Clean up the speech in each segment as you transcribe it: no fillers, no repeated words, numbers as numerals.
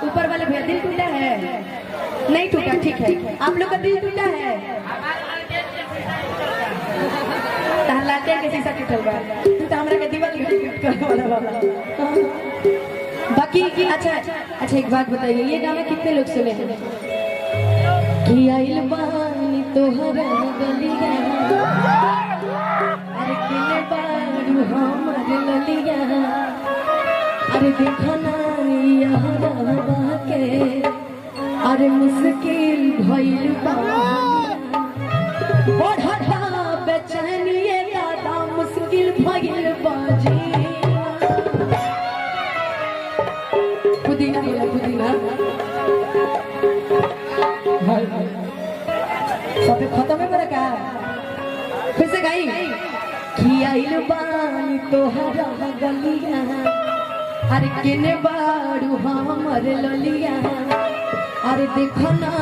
ऊपर वाले भैया दिल टूटा है? नहीं टूटा, ठीक है। आप लोग का दिल टूटा है? लाटे के शीशा टूटल बा, तो हमरा के दीवार टूट वाला बाबा। बाकी अच्छा एक बात बताइए, ये गाना कितने लोग सुने हैं? कि आइल बानी तोहरा गलिया, अरे किने बारू हमर ललिया, अरे देखो ना यारवा के, अरे मुश्किल भइल बा बढ़ा बेचैनिए दादा, मुश्किल भइल बाजी। पुदीना बोला पुदीना सब खत्म है मेरा का, फिर से गाई। खियाइल बानी तोहरा गलिया, अरे किने बारू हमर ललिया, अरे देखो ना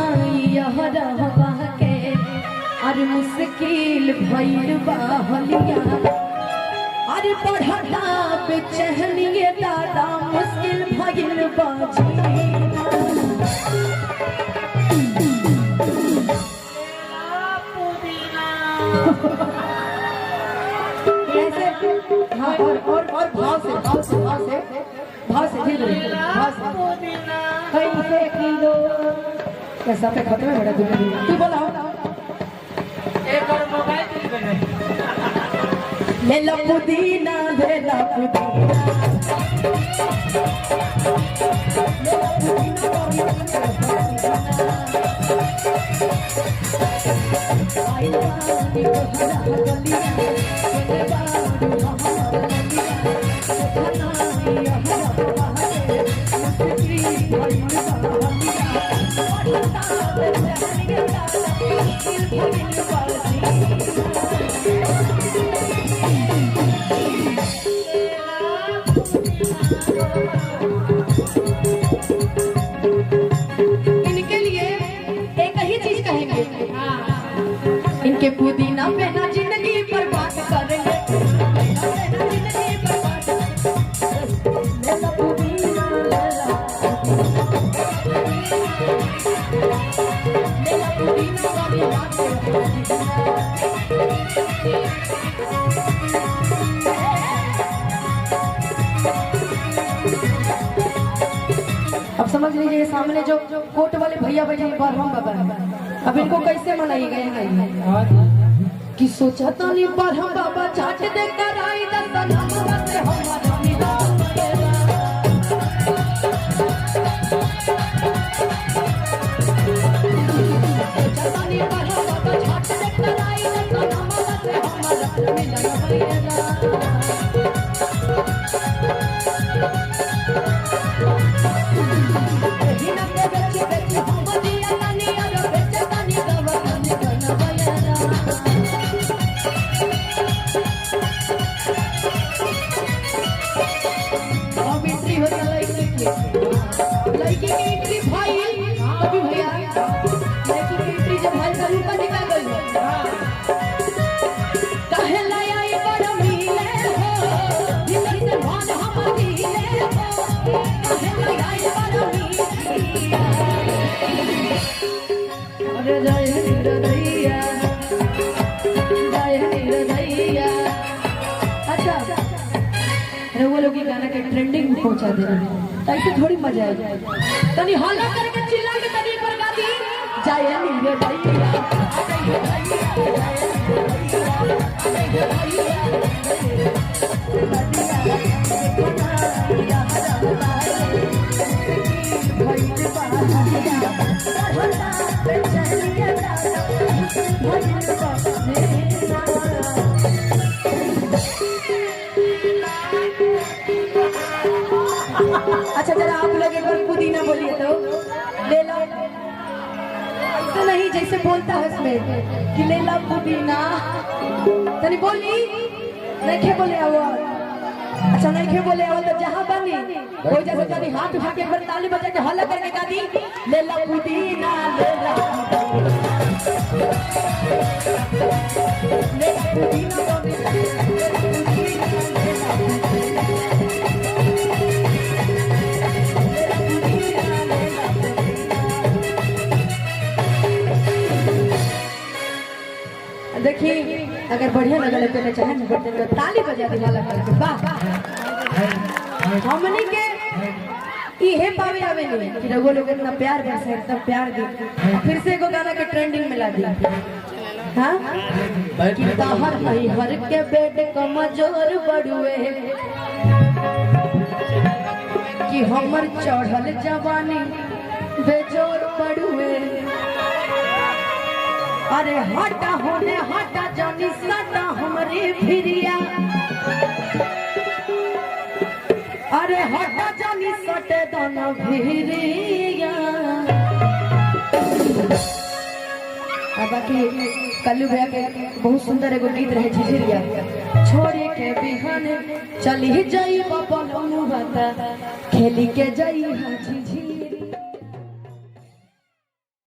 यहरवा के, अरे मुश्किल भइल बा हलिया, अरे बढ़ा बेचैनिए दादा, मुश्किल भइल बाजी। हाँ, और भाव से धीरे कैसे किलो कैसा पे खत्म है बड़ा दुनिया। तू बोला एक और मोबाइल ले लो पुदीना, ले लो पुदीना, इनके लिए एक ही चीज कहेंगे, इनके पुदीना पे ना जिंदगी बर्बाद करेंगे, जिंदगी बर्बाद। लेला पुदीना, लेला पुदीना वाली बात है। अब समझ लीजिए सामने जो कोट वाले भैया बैठे बरहम बाबा है, अब इनको कैसे मनाई गए हैं कि सोचा तो नहीं बरहम बाबा चाट दे कर आई दर्शन हमारा से हमारा निदान करेगा। सोचा तो नहीं बरहम बाबा चाट दे कर आई दर्शन हमारा से हमारा मिलन करेगा। वो लोग गाना के ट्रेंडिंग में पहुंचा दे रहे हैं, ऐसे थोड़ी मजा आएगी। तनी हल्ला करके चिल्ला के तनी पर गा दी जय नीरे भैया, अच्छा जरा आप लोग एक बार पुदीना बोलिए तो ले लो, ऐसा नहीं जैसे बोलता है उसमें कि ले लो पुदीना, तनी बोली नहीं बोले आवाज। अच्छा नहीं बोले आवाज तो जहाँ बनी कोई जैसे तनी हाथ उठा के एक बार ताली बजा के हल्ला करके गा दी ले लो पुदीना, ले लो पुदीना। अगर बढ़िया लगल तो चाहे बटन में ताली बजा दी वाला करके वाह हमनी के इहे पावे आवे नहीं कि रघु लोग इतना प्यार बरसे इतना प्यार दी फिर से एगो गाना के ट्रेंडिंग में ला दी हां कि ताहर नहीं हर के बेड कमजोर बड़ुए कि हमर चढ़ल जवानी बेजोर पड़ुए अरे हटा होने हटा जानी सटा हमरे फिरिया अरे हटा जानी सटे दोनों फिरिया अब बाकी कल्लू भैया के बहुत सुंदर एगो गीत रहे झिझिरिया छोड़ी के बिहान चली जाई बाबा बता खेली के जाई हाजी